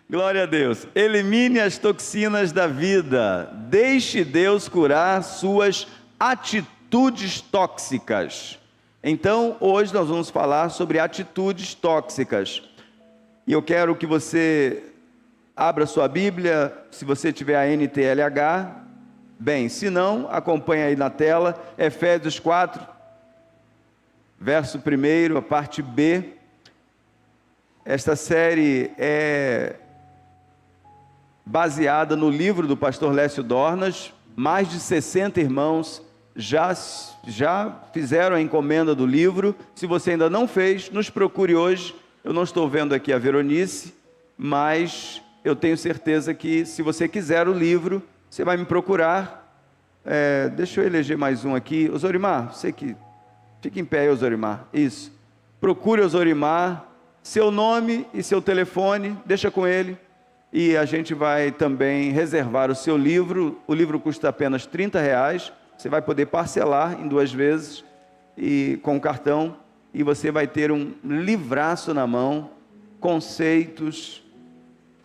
Glória a Deus. Elimine as toxinas da vida. Deixe Deus curar suas atitudes tóxicas. Então, hoje nós vamos falar sobre atitudes tóxicas. E eu quero que você abra sua Bíblia, se você tiver a NTLH. Bem, se não, acompanhe aí na tela, Efésios 4, verso 1, a parte B. Esta série é baseada no livro do pastor Lécio Dornas. Mais de 60 irmãos já fizeram a encomenda do livro. Se você ainda não fez, nos procure hoje. Eu não estou vendo aqui a Veronice, mas eu tenho certeza que se você quiser o livro, você vai me procurar. Deixa eu eleger mais um aqui. Ozorimar, você que fica em pé aí, Ozorimar. Isso. Procure Ozorimar, seu nome e seu telefone, deixa com ele. E a gente vai também reservar o seu livro. O livro custa apenas R$30. Você vai poder parcelar em 2 vezes e com o cartão. E você vai ter um livraço na mão, conceitos,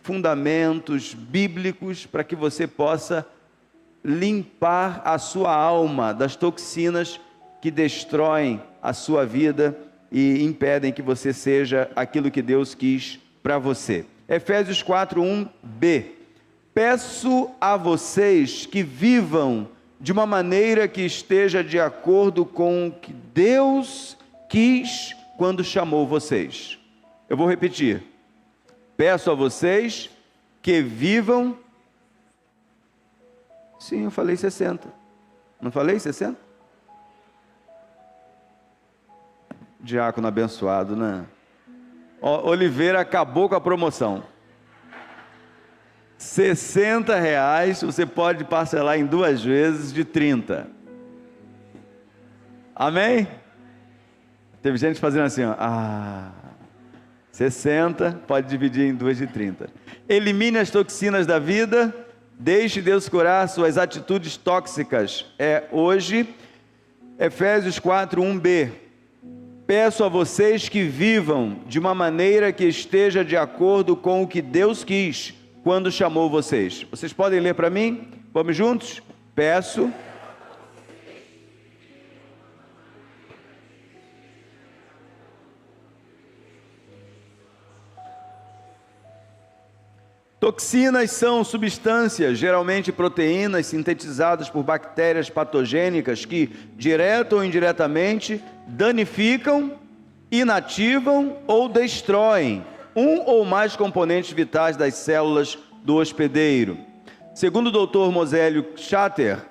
fundamentos bíblicos, para que você possa limpar a sua alma das toxinas que destroem a sua vida e impedem que você seja aquilo que Deus quis para você. Efésios 4:1b. Peço a vocês que vivam de uma maneira que esteja de acordo com o que Deus quis quando chamou vocês. Eu vou repetir. Peço a vocês que vivam... Sim, eu falei 60. Não falei 60? Diácono abençoado, né? Oliveira acabou com a promoção. R$60, você pode parcelar em 2 vezes de 30. Amém? Teve gente fazendo assim, ó. 60, pode dividir em 2 de 30. Elimine as toxinas da vida, deixe Deus curar suas atitudes tóxicas. Hoje, Efésios 4:1b. Peço a vocês que vivam de uma maneira que esteja de acordo com o que Deus quis quando chamou vocês. Vocês podem ler para mim? Vamos juntos? Peço. Toxinas são substâncias, geralmente proteínas, sintetizadas por bactérias patogênicas que, direta ou indiretamente, danificam, inativam ou destroem um ou mais componentes vitais das células do hospedeiro. Segundo o Dr. Mosélio Chater,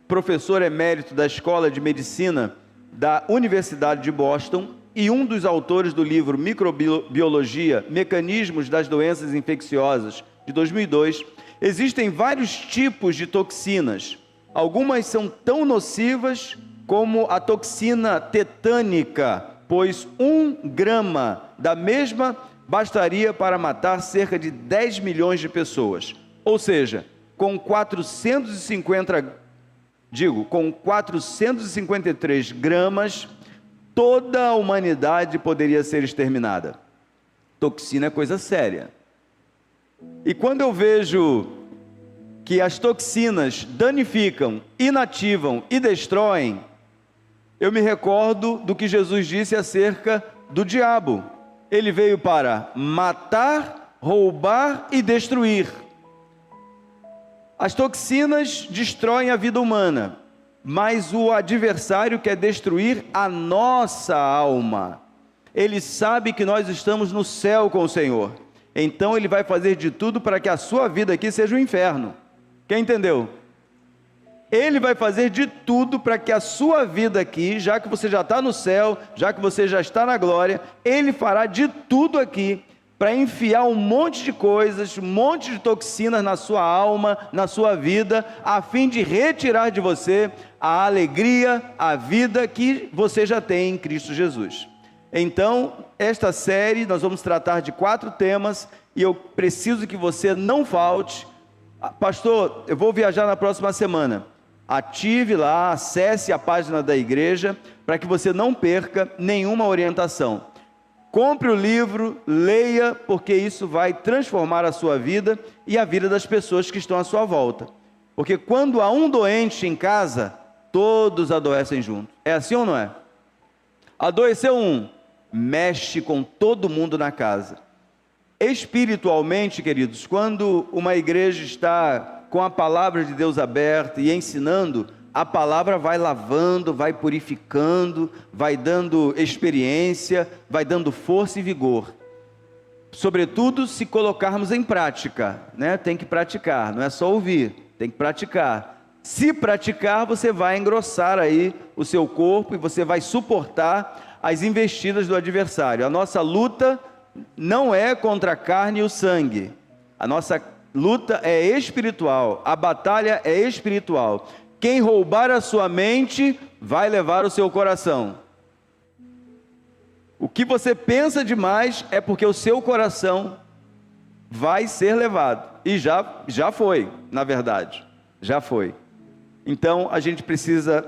professor emérito da Escola de Medicina da Universidade de Boston e um dos autores do livro Microbiologia, Mecanismos das Doenças Infecciosas, de 2002, existem vários tipos de toxinas. Algumas são tão nocivas como a toxina tetânica, pois 1 grama da mesma bastaria para matar cerca de 10 milhões de pessoas. Ou seja, com 453 gramas, toda a humanidade poderia ser exterminada. Toxina é coisa séria. E quando eu vejo que as toxinas danificam, inativam e destroem, eu me recordo do que Jesus disse acerca do diabo. Ele veio para matar, roubar e destruir. As toxinas destroem a vida humana, mas o adversário quer destruir a nossa alma. Ele sabe que nós estamos no céu com o Senhor. Então ele vai fazer de tudo para que a sua vida aqui seja um inferno. Quem entendeu? Ele vai fazer de tudo para que a sua vida aqui, já que você já está no céu, já que você já está na glória, ele fará de tudo aqui para enfiar um monte de coisas, um monte de toxinas na sua alma, na sua vida, a fim de retirar de você a alegria, a vida que você já tem em Cristo Jesus. Então, esta série, nós vamos tratar de 4 temas, e eu preciso que você não falte. Pastor, eu vou viajar na próxima semana. Ative lá, acesse a página da igreja, para que você não perca nenhuma orientação. Compre o livro, leia, porque isso vai transformar a sua vida e a vida das pessoas que estão à sua volta. Porque quando há um doente em casa, todos adoecem juntos. É assim ou não é? Adoeceu um, mexe com todo mundo na casa. Espiritualmente, queridos, quando uma igreja está com a palavra de Deus aberta e ensinando, a palavra vai lavando, vai purificando, vai dando experiência, vai dando força e vigor. Sobretudo se colocarmos em prática, né? Tem que praticar, não é só ouvir, tem que praticar. Se praticar, você vai engrossar aí o seu corpo e você vai suportar as investidas do adversário. A nossa luta não é contra a carne e o sangue. A nossa luta é espiritual, a batalha é espiritual. Quem roubar a sua mente, vai levar o seu coração. O que você pensa demais é porque o seu coração vai ser levado. E já foi, na verdade. Já foi. Então, a gente precisa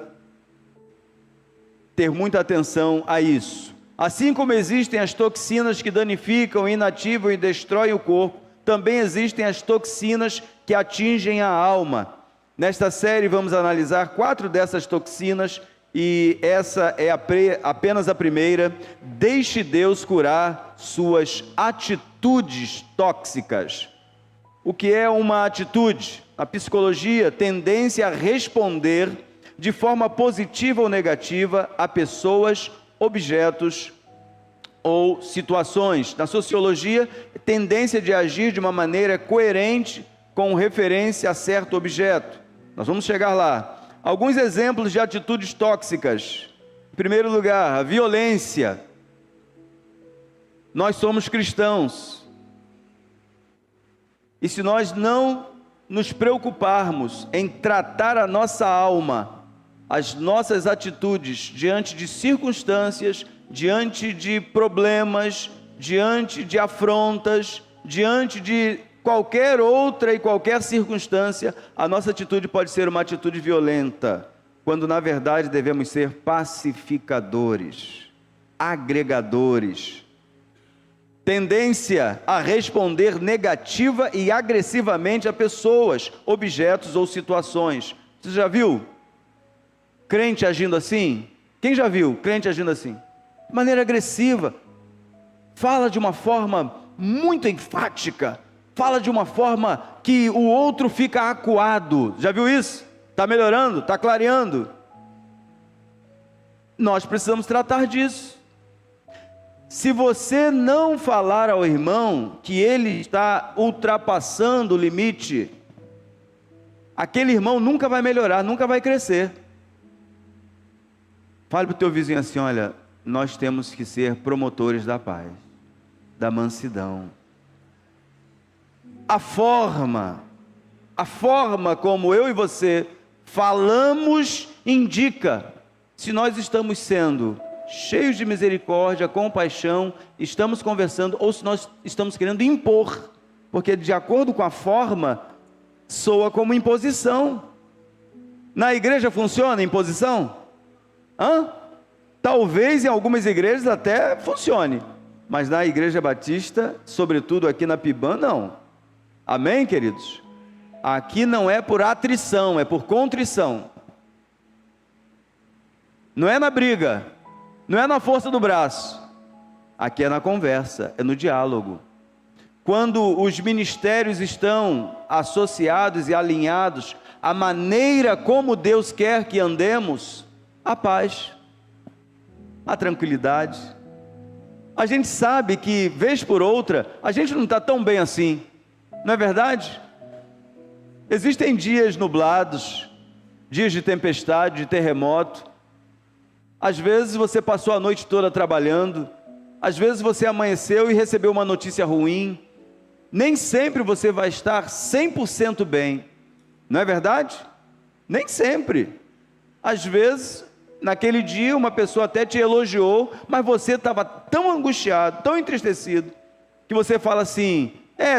ter muita atenção a isso. Assim como existem as toxinas que danificam, inativam e destroem o corpo, também existem as toxinas que atingem a alma. Nesta série vamos analisar 4 dessas toxinas e essa é apenas a primeira. Deixe Deus curar suas atitudes tóxicas. O que é uma atitude? A psicologia, tendência a responder de forma positiva ou negativa a pessoas, objetos ou situações. Na sociologia, tendência de agir de uma maneira coerente com referência a certo objeto. Nós vamos chegar lá. Alguns exemplos de atitudes tóxicas. Em primeiro lugar, a violência. Nós somos cristãos. E se nós não nos preocuparmos em tratar a nossa alma, as nossas atitudes diante de circunstâncias, diante de problemas, diante de afrontas, diante de qualquer outra e qualquer circunstância, a nossa atitude pode ser uma atitude violenta, quando na verdade devemos ser pacificadores, agregadores. Tendência a responder negativa e agressivamente a pessoas, objetos ou situações. Você já viu crente agindo assim? Quem já viu crente agindo assim? De maneira agressiva, fala de uma forma muito enfática, fala de uma forma que o outro fica acuado. Já viu isso? Está melhorando? Está clareando? Nós precisamos tratar disso. Se você não falar ao irmão que ele está ultrapassando o limite, aquele irmão nunca vai melhorar, nunca vai crescer. Fale para o teu vizinho assim: olha, nós temos que ser promotores da paz, da mansidão. A forma como eu e você falamos indica se nós estamos sendo cheios de misericórdia, compaixão, estamos conversando, ou se nós estamos querendo impor, porque de acordo com a forma, soa como imposição. Na igreja funciona imposição? Talvez em algumas igrejas até funcione, mas na igreja batista, sobretudo aqui na Piban, não. Amém, queridos? Aqui não é por atrição, é por contrição. Não é na briga, não é na força do braço. Aqui é na conversa, é no diálogo. Quando os ministérios estão associados e alinhados à maneira como Deus quer que andemos, a paz, a tranquilidade. A gente sabe que, vez por outra, a gente não está tão bem assim, não é verdade? Existem dias nublados, dias de tempestade, de terremoto. Às vezes você passou a noite toda trabalhando, às vezes você amanheceu e recebeu uma notícia ruim. Nem sempre você vai estar 100% bem, não é verdade? Nem sempre. Às vezes, naquele dia, uma pessoa até te elogiou, mas você estava tão angustiado, tão entristecido, que você fala assim: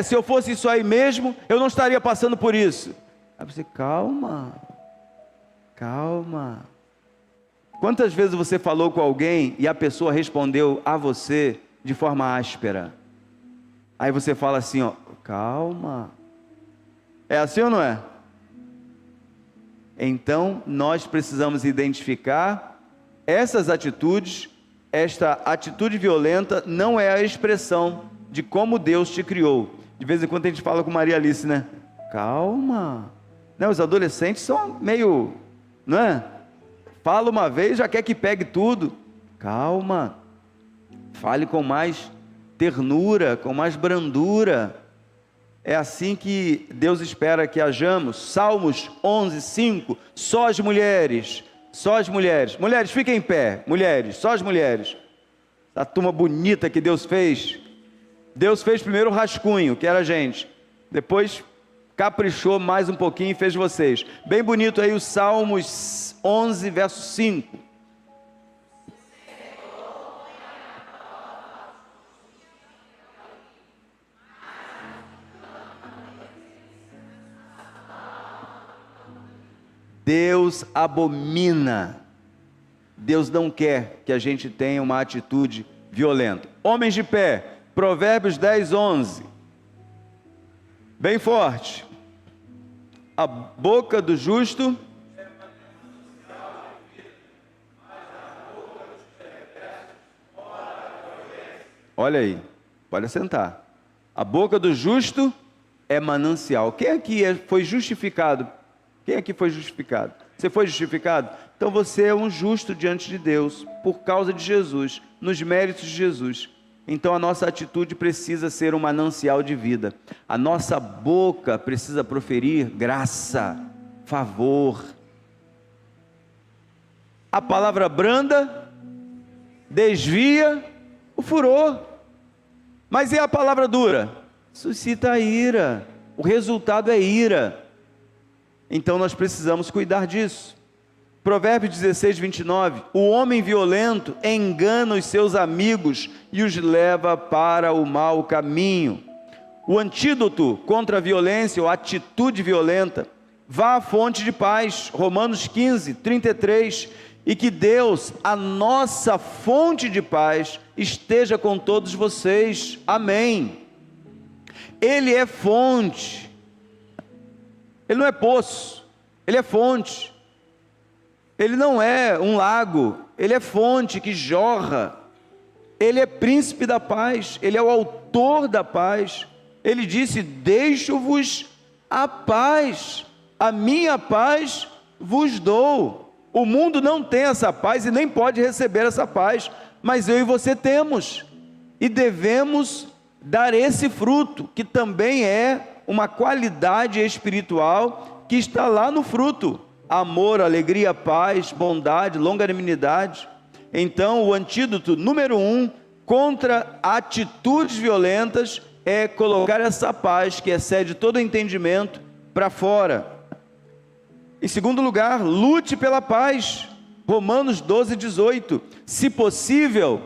se eu fosse isso aí mesmo, eu não estaria passando por isso. Aí você: calma. Quantas vezes você falou com alguém e a pessoa respondeu a você de forma áspera. Aí você fala assim, ó, calma. É assim ou não é? Então, nós precisamos identificar essas atitudes. Esta atitude violenta não é a expressão de como Deus te criou. De vez em quando a gente fala com Maria Alice, né? Calma. Né? Os adolescentes são meio, não é? Fala uma vez, já quer que pegue tudo. Calma. Fale com mais ternura, com mais brandura. É assim que Deus espera que hajamos. Salmos 11, 5. Só as mulheres. Só as mulheres. Mulheres, fiquem em pé. Mulheres, só as mulheres. A turma bonita que Deus fez. Deus fez primeiro o rascunho, que era a gente. Depois caprichou mais um pouquinho e fez vocês. Bem bonito aí o Salmos 11, verso 5. Deus abomina. Deus não quer que a gente tenha uma atitude violenta. Homens de pé, Provérbios 10, 11. Bem forte. A boca do justo... Olha aí, pode assentar. A boca do justo é manancial. Quem aqui foi justificado? Quem aqui foi justificado? Você foi justificado? Então você é um justo diante de Deus, por causa de Jesus, nos méritos de Jesus. Então a nossa atitude precisa ser um manancial de vida. A nossa boca precisa proferir graça, favor. A palavra branda desvia o furor. Mas e a palavra dura? Suscita a ira. O resultado é ira. Então nós precisamos cuidar disso. Provérbios 16, 29. O homem violento engana os seus amigos e os leva para o mau caminho. O antídoto contra a violência ou atitude violenta: vá à fonte de paz. Romanos 15, 33. E que Deus, a nossa fonte de paz, esteja com todos vocês. Amém. Ele é fonte. Ele não é poço, ele é fonte. Ele não é um lago, ele é fonte que jorra. Ele é príncipe da paz, ele é o autor da paz. Ele disse: deixo-vos a paz, a minha paz vos dou. O mundo não tem essa paz e nem pode receber essa paz, mas eu e você temos. E devemos dar esse fruto, que também é uma qualidade espiritual que está lá no fruto: amor, alegria, paz, bondade, longanimidade. Então o antídoto número 1 contra atitudes violentas é colocar essa paz que excede todo entendimento para fora. Em segundo lugar, lute pela paz. Romanos 12, 18. Se possível,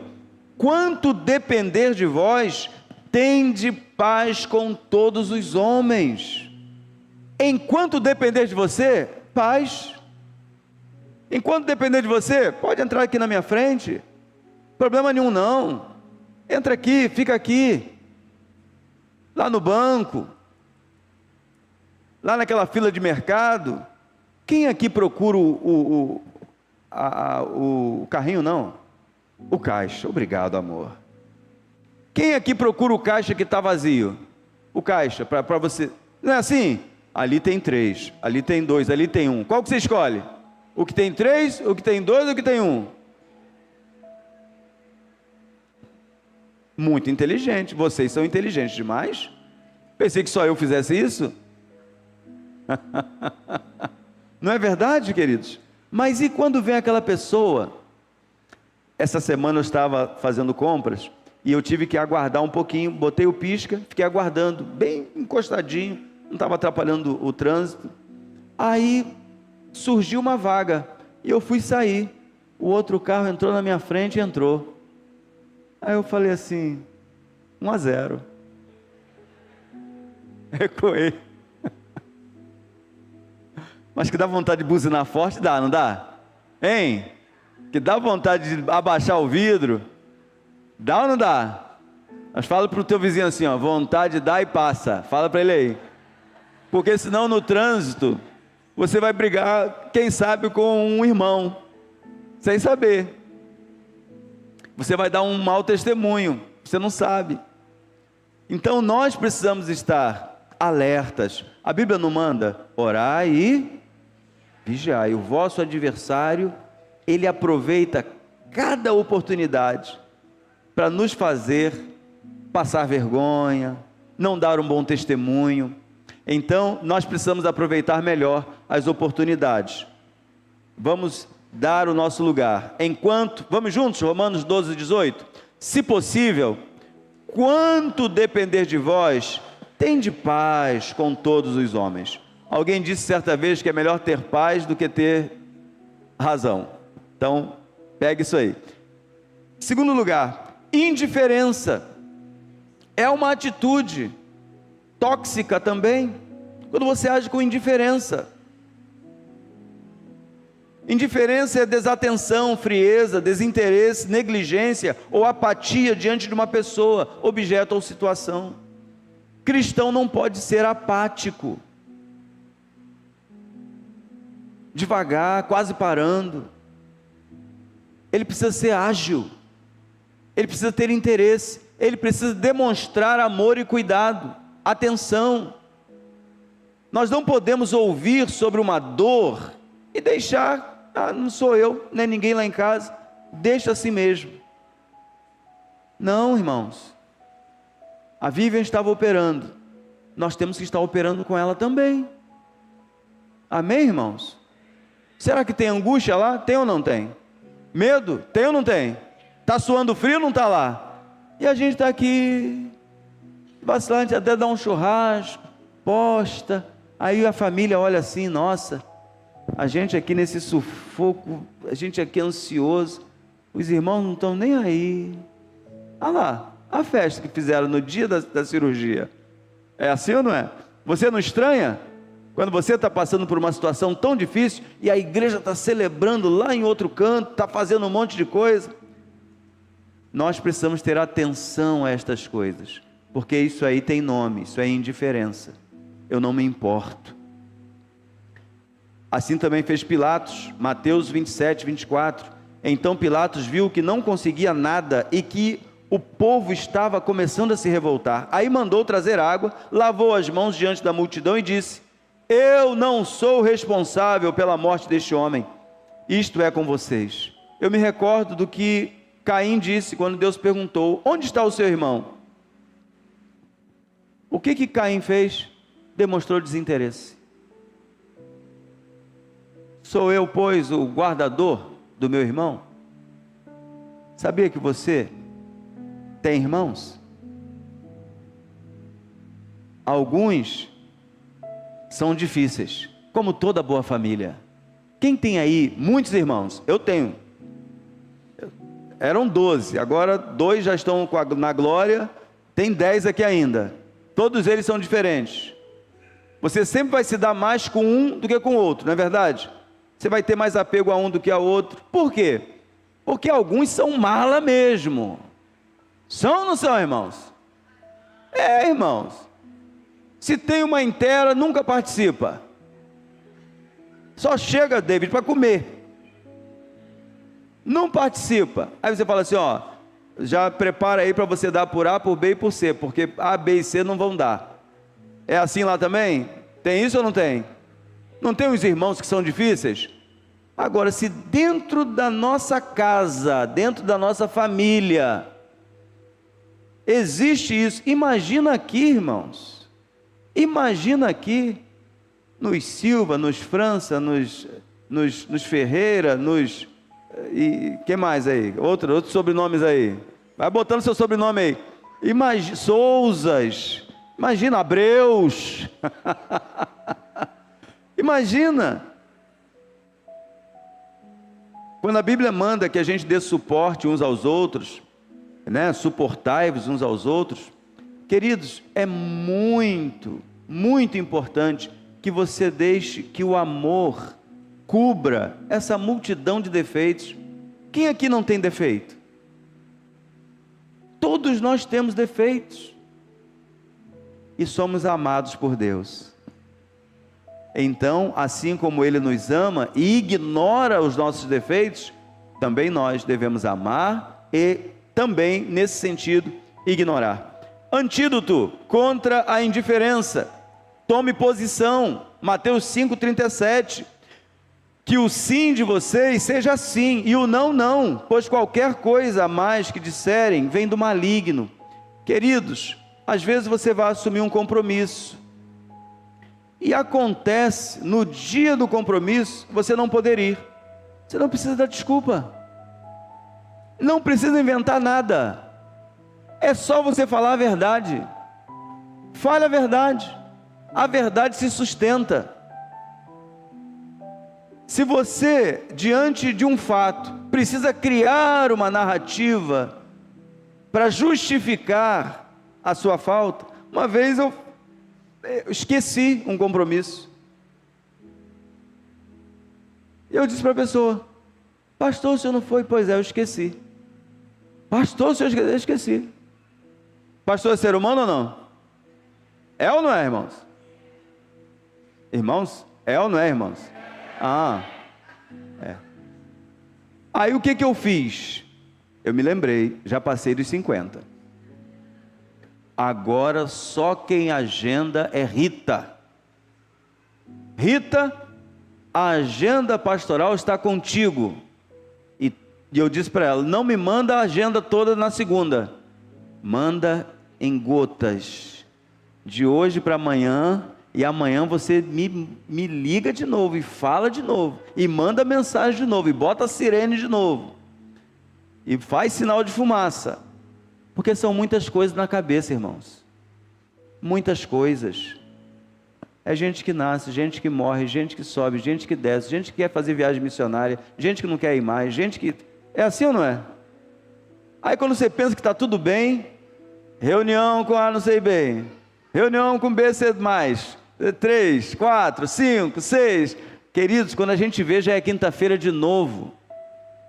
quanto depender de vós, tende paz com todos os homens. Enquanto depender de você, paz. Enquanto depender de você, pode entrar aqui na minha frente, problema nenhum não. Entra aqui, fica aqui, lá no banco, lá naquela fila de mercado. Quem aqui procura o carrinho não? O caixa. Obrigado, amor. Quem aqui procura o caixa que está vazio? O caixa, para você. Não é assim? Ali tem 3, ali tem 2, ali tem 1. Qual que você escolhe? O que tem 3, o que tem 2 ou o que tem 1? Muito inteligente. Vocês são inteligentes demais. Pensei que só eu fizesse isso. Não é verdade, queridos? Mas e quando vem aquela pessoa? Essa semana eu estava fazendo compras e eu tive que aguardar um pouquinho. Botei o pisca, fiquei aguardando, bem encostadinho, não estava atrapalhando o trânsito. Aí surgiu uma vaga e eu fui sair. O outro carro entrou na minha frente e entrou. Aí eu falei assim: 1-0. Recuei. Mas que dá vontade de buzinar forte, dá, não dá? Hein? Que dá vontade de abaixar o vidro. Dá ou não dá? Mas fala para o teu vizinho assim, ó, vontade dá e passa. Fala para ele aí. Porque senão no trânsito, você vai brigar, quem sabe, com um irmão, sem saber. Você vai dar um mau testemunho, você não sabe. Então nós precisamos estar alertas. A Bíblia não manda orar e vigiar. E o vosso adversário, ele aproveita cada oportunidade para nos fazer passar vergonha, não dar um bom testemunho. Então nós precisamos aproveitar melhor as oportunidades. Vamos dar o nosso lugar. Enquanto, vamos juntos, Romanos 12, 18. Se possível, quanto depender de vós, tende paz com todos os homens. Alguém disse certa vez que é melhor ter paz do que ter razão. Então, pegue isso aí. Segundo lugar, indiferença. É uma atitude tóxica também, quando você age com indiferença. Indiferença é desatenção, frieza, desinteresse, negligência ou apatia diante de uma pessoa, objeto ou situação. Cristão não pode ser apático, devagar, quase parando. Ele precisa ser ágil, ele precisa ter interesse, ele precisa demonstrar amor e cuidado, atenção. Nós não podemos ouvir sobre uma dor e deixar, não sou eu, nem ninguém lá em casa, deixa assim mesmo. Não, irmãos, a Vivian estava operando, nós temos que estar operando com ela também. Amém, irmãos? Será que tem angústia lá? Tem ou não tem? Medo? Tem ou não tem? Está suando frio ou não está lá? E a gente está aqui, bastante, até dar um churrasco, posta, aí a família olha assim, nossa, a gente aqui nesse sufoco, a gente aqui ansioso, os irmãos não estão nem aí. Olha lá, a festa que fizeram no dia da cirurgia, é assim ou não é? Você não estranha? Quando você está passando por uma situação tão difícil, e a igreja está celebrando lá em outro canto, está fazendo um monte de coisa. Nós precisamos ter atenção a estas coisas, porque isso aí tem nome, isso é indiferença. Eu não me importo. Assim também fez Pilatos, Mateus 27, 24. Então Pilatos viu que não conseguia nada e que o povo estava começando a se revoltar. Aí mandou trazer água, lavou as mãos diante da multidão e disse: eu não sou responsável pela morte deste homem, isto é com vocês. Eu me recordo do que Caim disse quando Deus perguntou: onde está o seu irmão? O que Caim fez? Demonstrou desinteresse. Sou eu, pois, o guardador do meu irmão? Sabia que você tem irmãos? Alguns são difíceis, como toda boa família. Quem tem aí muitos irmãos? Eu tenho. Eram 12, agora 2 já estão na glória, tem 10 aqui ainda. Todos eles são diferentes. Você sempre vai se dar mais com um do que com o outro, não é verdade? Você vai ter mais apego a um do que a outro. Por quê? Porque alguns são mala mesmo. São ou não são, irmãos? É, irmãos. Se tem uma inteira, nunca participa. Só chega, David, para comer. Não participa. Aí você fala assim, ó, já prepara aí para você dar por A, por B e por C, porque A, B e C não vão dar. É assim lá também? Tem isso ou não tem? Não tem os irmãos que são difíceis? Agora, se dentro da nossa casa, dentro da nossa família, existe isso, imagina aqui, irmãos. Imagina aqui, nos Silva, nos França, nos Ferreira, e que mais aí? Outros sobrenomes aí. Vai botando seu sobrenome aí. Souzas. Imagina, Abreus. Imagina. Quando a Bíblia manda que a gente dê suporte uns aos outros, né? Suportai-vos uns aos outros. Queridos, é muito, muito importante que você deixe que o amor cubra essa multidão de defeitos. Quem aqui não tem defeito? Todos nós temos defeitos. E somos amados por Deus. Então, assim como Ele nos ama e ignora os nossos defeitos, também nós devemos amar e também, nesse sentido, ignorar. Antídoto contra a indiferença. Tome posição. Mateus 5,37. Que o sim de vocês seja sim e o não, não, pois qualquer coisa a mais que disserem vem do maligno. Queridos, às vezes você vai assumir um compromisso e acontece no dia do compromisso você não poder ir. Você não precisa dar desculpa, não precisa inventar nada, é só você falar a verdade. Fale a verdade se sustenta. Se você, diante de um fato, precisa criar uma narrativa para justificar a sua falta, uma vez eu esqueci um compromisso. Eu disse para a pessoa: pastor, o senhor não foi? Pois é, eu esqueci. Pastor, o senhor esqueceu? Eu esqueci. Pastor é ser humano ou não? É ou não é, irmãos? Irmãos, é ou não é, irmãos? É. Aí o que eu fiz? Eu me lembrei, já passei dos 50. Agora só quem agenda é Rita. Rita, a agenda pastoral está contigo. E eu disse para ela: não me manda a agenda toda na segunda. Manda em gotas. De hoje para amanhã. E amanhã você me liga de novo, e fala de novo, e manda mensagem de novo, e bota a sirene de novo, e faz sinal de fumaça, porque são muitas coisas na cabeça, irmãos, muitas coisas. É gente que nasce, gente que morre, gente que sobe, gente que desce, gente que quer fazer viagem missionária, gente que não quer ir mais, gente que... É assim ou não é? Aí quando você pensa que está tudo bem, reunião com A não sei bem, reunião com B C mais, 3, 4, 5, 6, queridos, quando a gente vê já é quinta-feira de novo,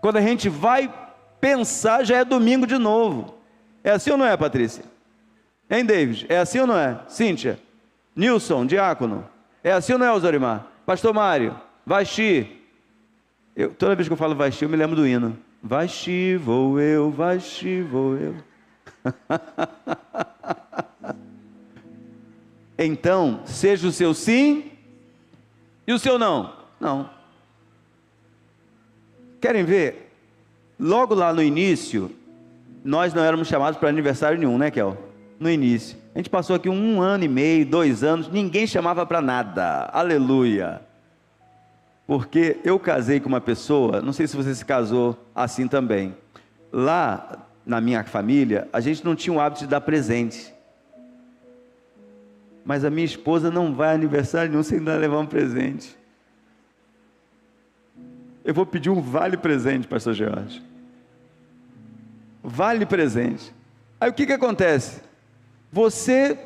quando a gente vai pensar já é domingo de novo. É assim ou não é, Patrícia? Hein, David? É assim ou não é? Cíntia? Nilson, diácono? É assim ou não é, Osarimar? Pastor Mário? Vaxi? Toda vez que eu falo Vaxi, eu me lembro do hino. Vaxi vou eu, Vaxi vou eu. Então, seja o seu sim e o seu não. Não. Querem ver? Logo lá no início, nós não éramos chamados para aniversário nenhum, né, Kel? No início. A gente passou aqui 1 ano e meio, 2 anos, ninguém chamava para nada. Aleluia. Porque eu casei com uma pessoa, não sei se você se casou assim também. Lá, na minha família, a gente não tinha o hábito de dar presente. Mas a minha esposa não vai a aniversário nenhum sem levar um presente. Eu vou pedir um vale presente, pastor Jorge. Vale presente. Aí o que acontece? Você,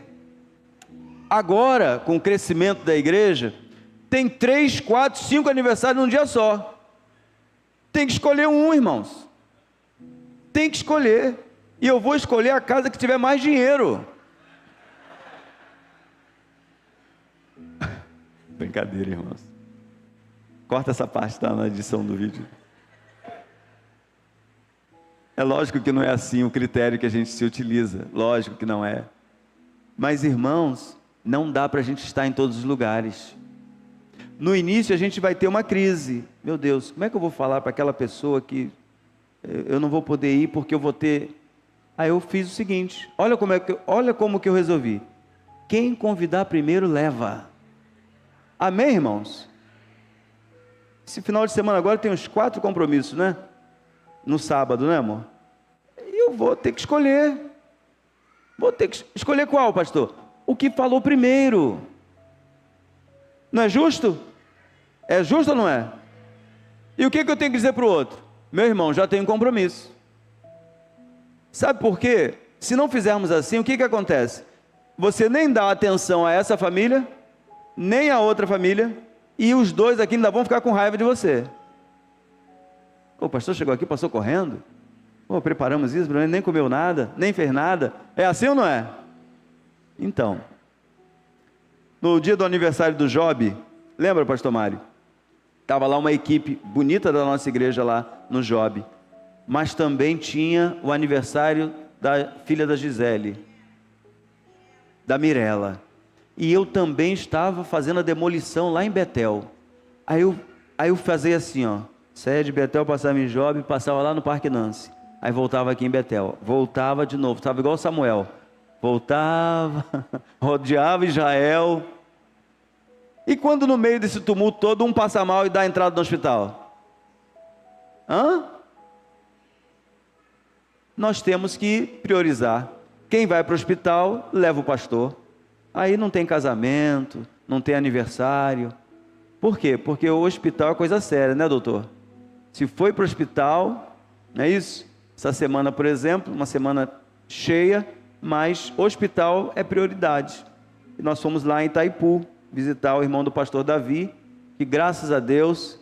agora, com o crescimento da igreja, tem 3, 4, 5 aniversários num dia só. Tem que escolher um, irmãos. Tem que escolher. E eu vou escolher a casa que tiver mais dinheiro. Brincadeira, irmãos. Corta essa parte, tá, na edição do vídeo. É lógico que não é assim o critério que a gente se utiliza. Lógico que não é. Mas, irmãos, não dá para a gente estar em todos os lugares. No início a gente vai ter uma crise. Meu Deus, como é que eu vou falar para aquela pessoa que eu não vou poder ir porque eu vou ter... Aí eu fiz o seguinte, olha como que eu resolvi. Quem convidar primeiro leva. Amém, irmãos? Esse final de semana agora tem uns 4 compromissos, né? No sábado, né, amor? E eu vou ter que escolher. Vou ter que escolher qual, pastor? O que falou primeiro. Não é justo? É justo ou não é? E o que eu tenho que dizer para o outro? Meu irmão, já tenho um compromisso. Sabe por quê? Se não fizermos assim, o que acontece? Você nem dá atenção a essa família, nem a outra família, e os dois aqui ainda vão ficar com raiva de você. O pastor chegou aqui, passou correndo. Pô, preparamos isso, Bruno, ele nem comeu nada, nem fez nada. É assim ou não é? Então, no dia do aniversário do Job, lembra, pastor Mário? Estava lá uma equipe bonita da nossa igreja lá no Job, mas também tinha o aniversário da filha da Gisele, da Mirella, e eu também estava fazendo a demolição lá em Betel. Aí eu fazia assim, ó, saía de Betel, passava em Job, passava lá no Parque Nancy, aí voltava aqui em Betel, voltava de novo, estava igual Samuel, voltava, rodeava Israel. E quando no meio desse tumulto todo, um passa mal e dá entrada no hospital? Nós temos que priorizar. Quem vai para o hospital, leva o pastor. Aí não tem casamento, não tem aniversário. Por quê? Porque o hospital é coisa séria, né, doutor? Se foi para o hospital, não é isso? Essa semana, por exemplo, uma semana cheia, mas hospital é prioridade. E nós fomos lá em Itaipu visitar o irmão do pastor Davi, que graças a Deus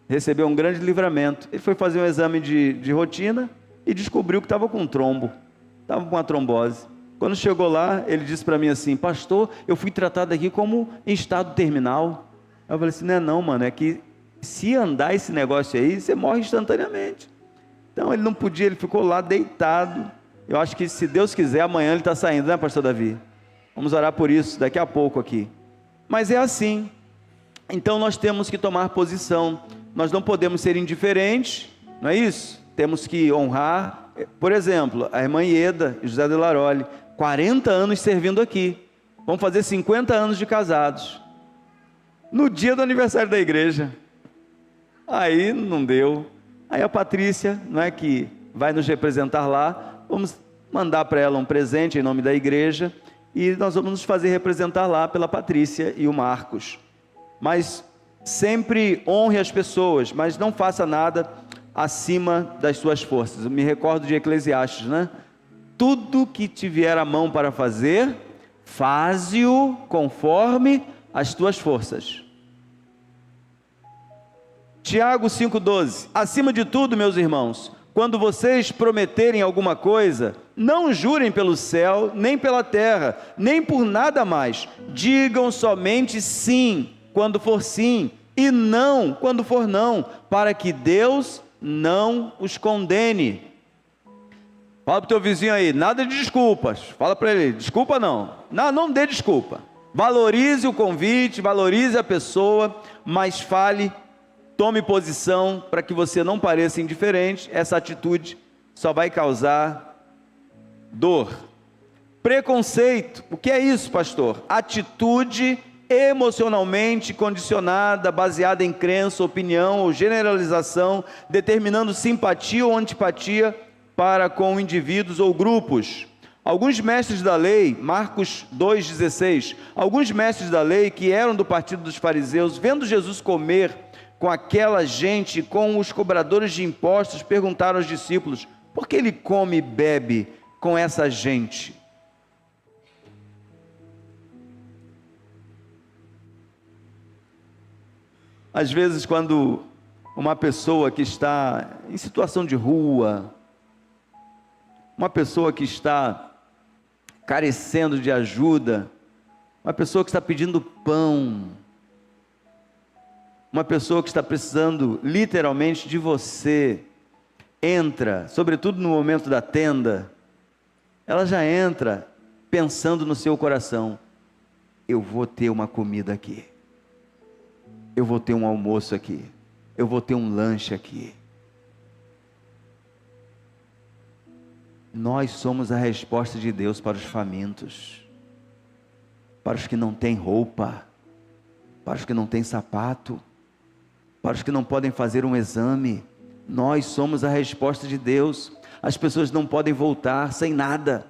recebeu um grande livramento. Ele foi fazer um exame de rotina e descobriu que estava com um trombo, estava com uma trombose. Quando chegou lá, ele disse para mim assim: pastor, eu fui tratado aqui como em estado terminal. Eu falei assim: não é não, mano, é que se andar esse negócio aí, você morre instantaneamente. Então ele não podia, ele ficou lá deitado. Eu acho que se Deus quiser, amanhã ele está saindo, né, pastor Davi? Vamos orar por isso daqui a pouco aqui. Mas é assim, então nós temos que tomar posição, nós não podemos ser indiferentes, não é isso? Temos que honrar, por exemplo, a irmã Ieda e José de Laroli, 40 anos servindo aqui, vão fazer 50 anos de casados, no dia do aniversário da igreja, aí não deu. Aí a Patrícia, não é, que vai nos representar lá, vamos mandar para ela um presente em nome da igreja, e nós vamos nos fazer representar lá pela Patrícia e o Marcos. Mas sempre honre as pessoas, mas não faça nada acima das suas forças. Eu me recordo de Eclesiastes, né? Tudo que te vier a mão para fazer, faze-o conforme as tuas forças. Tiago 5,12. Acima de tudo, meus irmãos, quando vocês prometerem alguma coisa, não jurem pelo céu, nem pela terra, nem por nada mais. Digam somente sim, quando for sim, e não, quando for não, para que Deus não os condene. Fala para o teu vizinho aí, nada de desculpas. Fala para ele, desculpa não. Não dê desculpa. Valorize o convite, valorize a pessoa, mas fale, tome posição para que você não pareça indiferente. Essa atitude só vai causar dor. Preconceito, o que é isso, pastor? Atitude emocionalmente condicionada, baseada em crença, opinião ou generalização, determinando simpatia ou antipatia para com indivíduos ou grupos. Alguns mestres da lei, Marcos 2,16, alguns mestres da lei que eram do partido dos fariseus, vendo Jesus comer com aquela gente, com os cobradores de impostos, perguntaram aos discípulos: por que ele come e bebe com essa gente? Às vezes, quando uma pessoa que está em situação de rua, uma pessoa que está carecendo de ajuda, uma pessoa que está pedindo pão, uma pessoa que está precisando literalmente de você, entra, sobretudo no momento da tenda, ela já entra pensando no seu coração: eu vou ter uma comida aqui, eu vou ter um almoço aqui, eu vou ter um lanche aqui. Nós somos a resposta de Deus para os famintos, para os que não têm roupa, para os que não têm sapato, para os que não podem fazer um exame. Nós somos a resposta de Deus. As pessoas não podem voltar sem nada,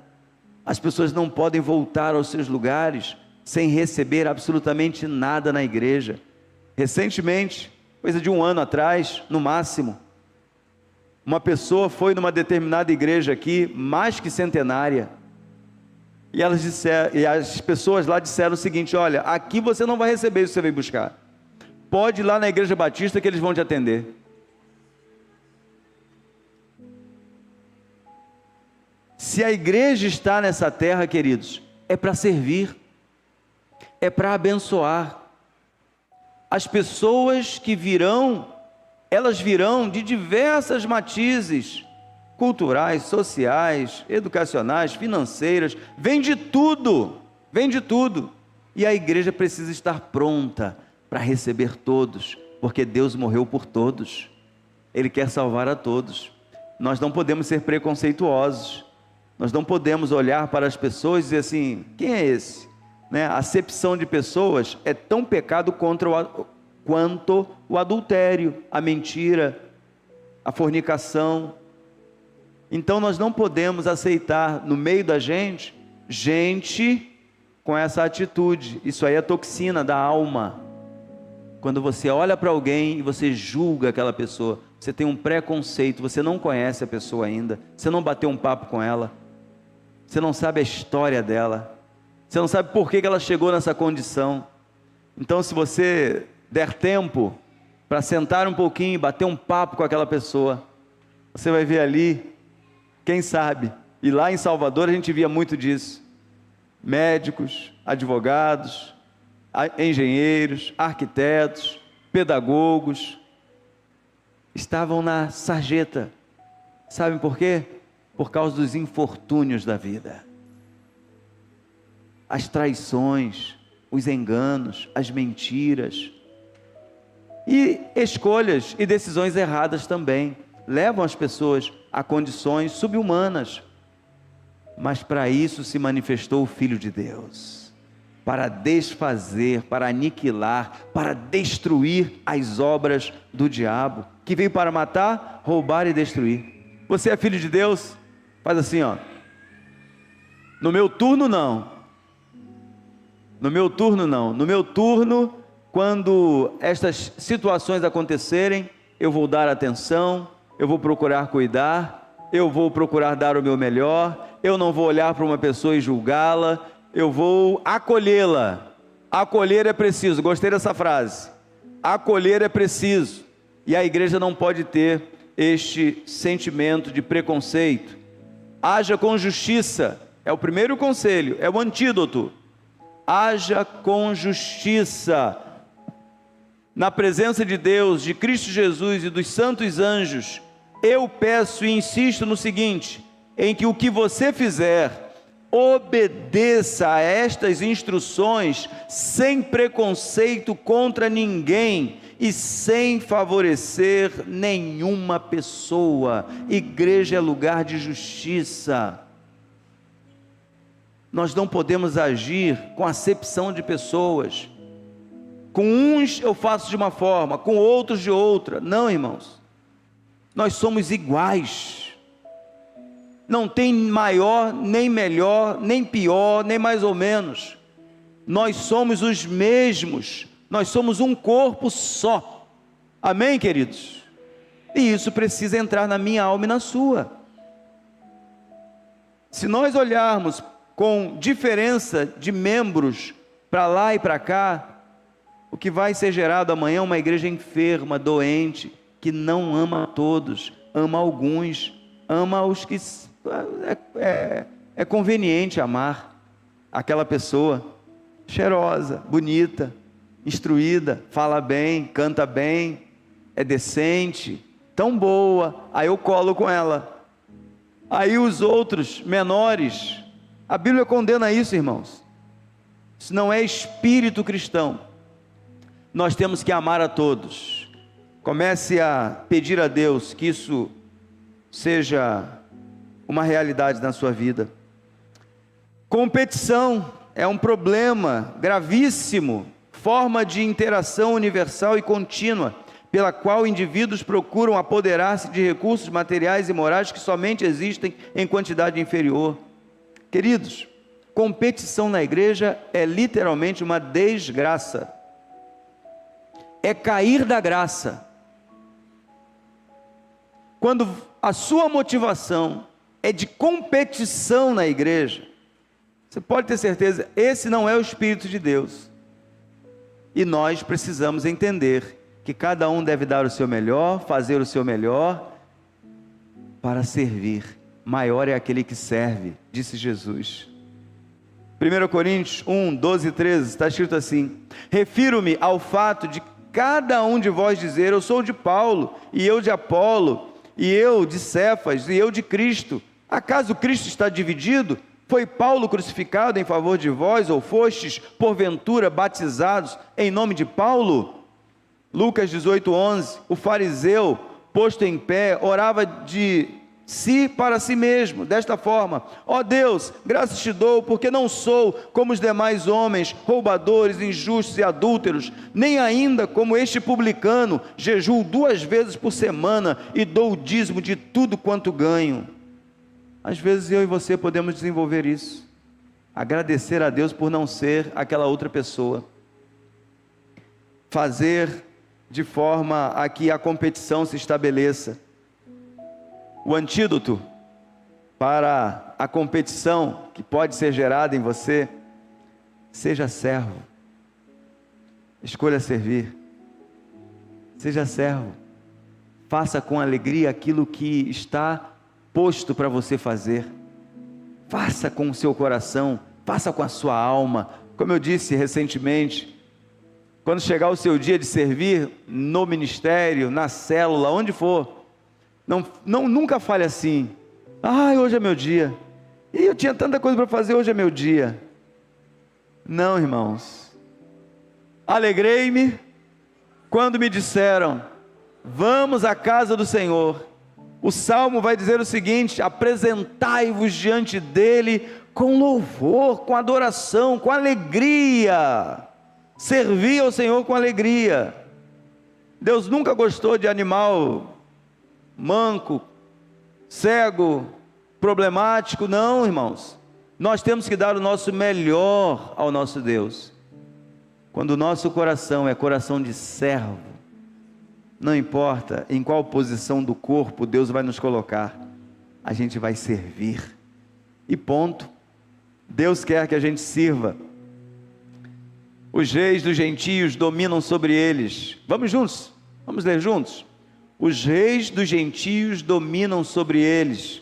as pessoas não podem voltar aos seus lugares sem receber absolutamente nada na igreja. Recentemente, coisa de um ano atrás, no máximo, uma pessoa foi numa determinada igreja aqui, mais que centenária, e as pessoas lá disseram o seguinte: olha, aqui você não vai receber isso que você veio buscar, pode ir lá na igreja batista que eles vão te atender. Se a igreja está nessa terra, queridos, é para servir, é para abençoar. As pessoas que virão, elas virão de diversas matizes, culturais, sociais, educacionais, financeiras, vem de tudo, vem de tudo. E a igreja precisa estar pronta para receber todos, porque Deus morreu por todos, Ele quer salvar a todos. Nós não podemos ser preconceituosos, nós não podemos olhar para as pessoas e dizer assim, quem é esse? Né? A acepção de pessoas é tão pecado quanto o adultério, a mentira, a fornicação. Então nós não podemos aceitar no meio da gente, gente com essa atitude. Isso aí é toxina da alma. Quando você olha para alguém e você julga aquela pessoa, você tem um preconceito, você não conhece a pessoa ainda, você não bateu um papo com ela, você não sabe a história dela, você não sabe por que ela chegou nessa condição. Então, se você der tempo para sentar um pouquinho e bater um papo com aquela pessoa, você vai ver ali, quem sabe, e lá em Salvador a gente via muito disso, médicos, advogados, engenheiros, arquitetos, pedagogos, estavam na sarjeta. Sabem por quê? Por causa dos infortúnios da vida, as traições, os enganos, as mentiras, e escolhas e decisões erradas também, levam as pessoas a condições subhumanas. Mas para isso se manifestou o Filho de Deus, para desfazer, para aniquilar, para destruir as obras do diabo, que veio para matar, roubar e destruir. Você é filho de Deus? Faz assim, ó. No meu turno não. No meu turno não. No meu turno, quando estas situações acontecerem, eu vou dar atenção, eu vou procurar cuidar, eu vou procurar dar o meu melhor, eu não vou olhar para uma pessoa e julgá-la, eu vou acolhê-la. Acolher é preciso, gostei dessa frase. Acolher é preciso. E a igreja não pode ter este sentimento de preconceito. Haja com justiça, é o primeiro conselho, é o antídoto. Haja com justiça. Na presença de Deus, de Cristo Jesus e dos santos anjos, eu peço e insisto no seguinte, em que o que você fizer, obedeça a estas instruções, sem preconceito contra ninguém, e sem favorecer nenhuma pessoa. Igreja é lugar de justiça. Nós não podemos agir com acepção de pessoas. Com uns eu faço de uma forma, com outros de outra. Não, irmãos. Nós somos iguais. Não tem maior, nem melhor, nem pior, nem mais ou menos. Nós somos os mesmos. Nós somos um corpo só. Amém, queridos? E isso precisa entrar na minha alma e na sua. Se nós olharmos com diferença de membros para lá e para cá, o que vai ser gerado amanhã é uma igreja enferma, doente, que não ama a todos, ama alguns, ama os que é conveniente amar. Aquela pessoa cheirosa, bonita, instruída, fala bem, canta bem, é decente, tão boa, aí eu colo com ela. Aí os outros menores, a Bíblia condena isso, irmãos. Isso não é espírito cristão. Nós temos que amar a todos. Comece a pedir a Deus que isso seja uma realidade na sua vida. Competição é um problema gravíssimo, forma de interação universal e contínua, pela qual indivíduos procuram apoderar-se de recursos materiais e morais que somente existem em quantidade inferior. Queridos, competição na igreja é literalmente uma desgraça. É cair da graça. Quando a sua motivação é de competição na igreja, você pode ter certeza, esse não é o Espírito de Deus. E nós precisamos entender que cada um deve dar o seu melhor, fazer o seu melhor para servir, maior é aquele que serve, disse Jesus. 1 Coríntios 1, 12 e 13, está escrito assim: refiro-me ao fato de cada um de vós dizer: eu sou de Paulo, e eu de Apolo, e eu de Cefas, e eu de Cristo. Acaso Cristo está dividido? Foi Paulo crucificado em favor de vós, ou fostes, porventura, batizados em nome de Paulo? Lucas 18, 11, o fariseu, posto em pé, orava de si para si mesmo, desta forma: ó Deus, graças te dou, porque não sou como os demais homens, roubadores, injustos e adúlteros, nem ainda como este publicano, jejuo 2 vezes por semana e dou o dízimo de tudo quanto ganho. Às vezes eu e você podemos desenvolver isso, agradecer a Deus por não ser aquela outra pessoa, fazer de forma a que a competição se estabeleça. O antídoto para a competição que pode ser gerada em você: seja servo, escolha servir, seja servo, faça com alegria aquilo que está posto para você fazer, faça com o seu coração, faça com a sua alma. Como eu disse recentemente, quando chegar o seu dia de servir no ministério, na célula, onde for, nunca fale assim: hoje é meu dia, e eu tinha tanta coisa para fazer, hoje é meu dia. Não, irmãos, alegrei-me quando me disseram: vamos à casa do Senhor. O Salmo vai dizer o seguinte: apresentai-vos diante dele com louvor, com adoração, com alegria. Servir ao Senhor com alegria. Deus nunca gostou de animal manco, cego, problemático. Não, irmãos, nós temos que dar o nosso melhor ao nosso Deus. Quando o nosso coração é coração de servo, não importa em qual posição do corpo Deus vai nos colocar, a gente vai servir, e ponto. Deus quer que a gente sirva. Os reis dos gentios dominam sobre eles. Vamos juntos, vamos ler juntos. Os reis dos gentios dominam sobre eles,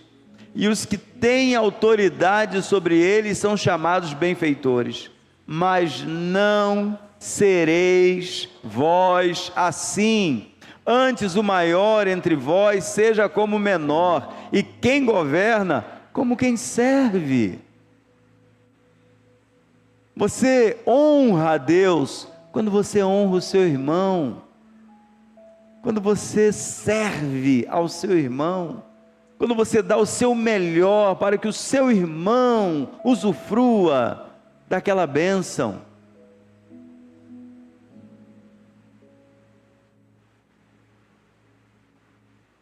e os que têm autoridade sobre eles são chamados benfeitores. Mas não sereis vós assim. Antes o maior entre vós seja como o menor, e quem governa como quem serve. Você honra a Deus quando você honra o seu irmão, quando você serve ao seu irmão, quando você dá o seu melhor para que o seu irmão usufrua daquela bênção.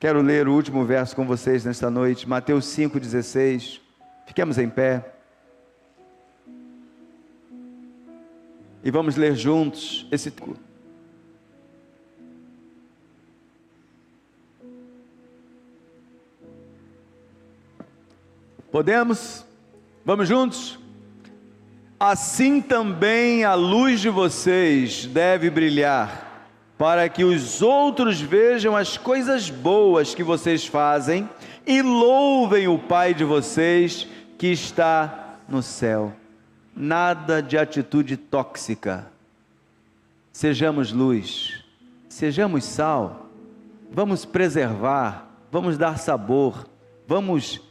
Quero ler o último verso com vocês nesta noite, Mateus 5,16. Fiquemos em pé e vamos ler juntos esse texto. Podemos? Vamos juntos? Assim também a luz de vocês deve brilhar, para que os outros vejam as coisas boas que vocês fazem e louvem o Pai de vocês que está no céu. Nada de atitude tóxica. Sejamos luz, sejamos sal, vamos preservar, vamos dar sabor, vamos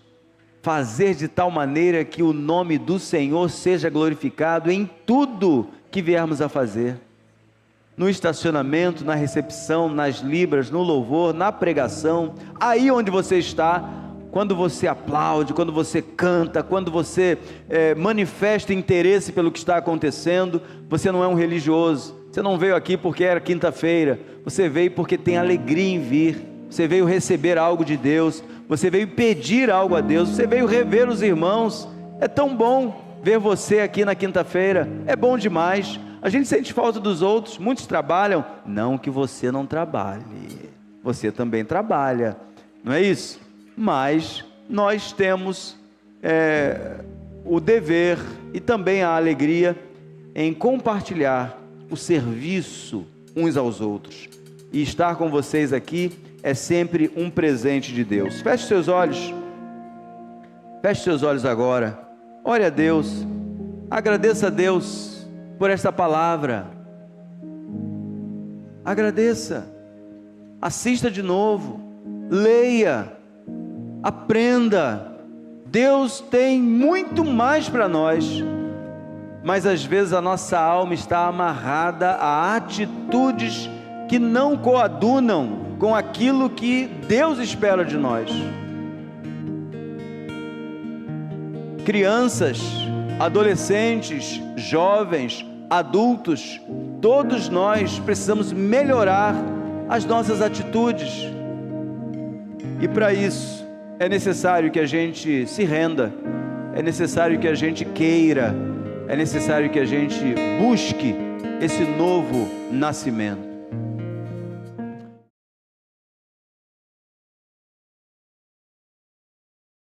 fazer de tal maneira que o nome do Senhor seja glorificado em tudo que viermos a fazer. No estacionamento, na recepção, nas libras, no louvor, na pregação, aí onde você está, quando você aplaude, quando você canta, quando você manifesta interesse pelo que está acontecendo. Você não é um religioso, você não veio aqui porque era quinta-feira, você veio porque tem alegria em vir, você veio receber algo de Deus, você veio pedir algo a Deus, você veio rever os irmãos. É tão bom ver você aqui na quinta-feira, é bom demais. A gente sente falta dos outros, muitos trabalham, não que você não trabalhe, você também trabalha, não é isso? Mas nós temos o dever e também a alegria em compartilhar o serviço uns aos outros, e estar com vocês aqui é sempre um presente de Deus. Feche seus olhos. Feche seus olhos agora. Ore a Deus. Agradeça a Deus por esta palavra. Agradeça. Assista de novo. Leia. Aprenda. Deus tem muito mais para nós. Mas às vezes a nossa alma está amarrada a atitudes que não coadunam com aquilo que Deus espera de nós. Crianças, adolescentes, jovens, adultos, todos nós precisamos melhorar as nossas atitudes. E para isso é necessário que a gente se renda, é necessário que a gente queira, é necessário que a gente busque esse novo nascimento.